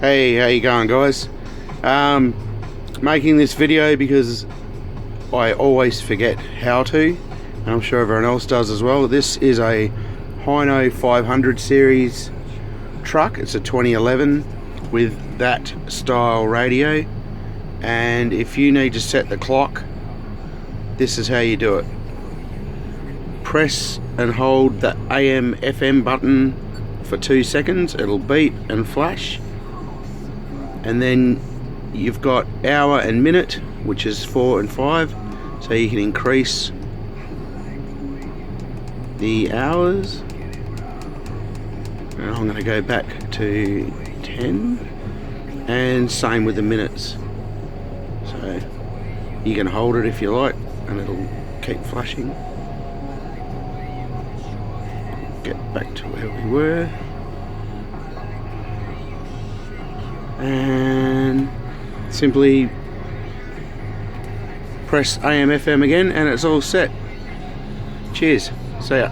Hey, how you going, guys? Making this video because I always forget how to, and I'm sure everyone else does as well. This is a Hino 500 series truck. It's a 2011 with that style radio, and if you need to set the clock, this is how you do it. Press and hold the AM FM button for 2 seconds. It'll beep and flash, and then you've got hour and minute, which is 4 and 5, so you can increase the hours. And I'm going to go back to 10, and same with the minutes. So you can hold it if you like, and it'll keep flashing. Get back to where we were, and simply press AM FM again, and it's all set. Cheers, see ya.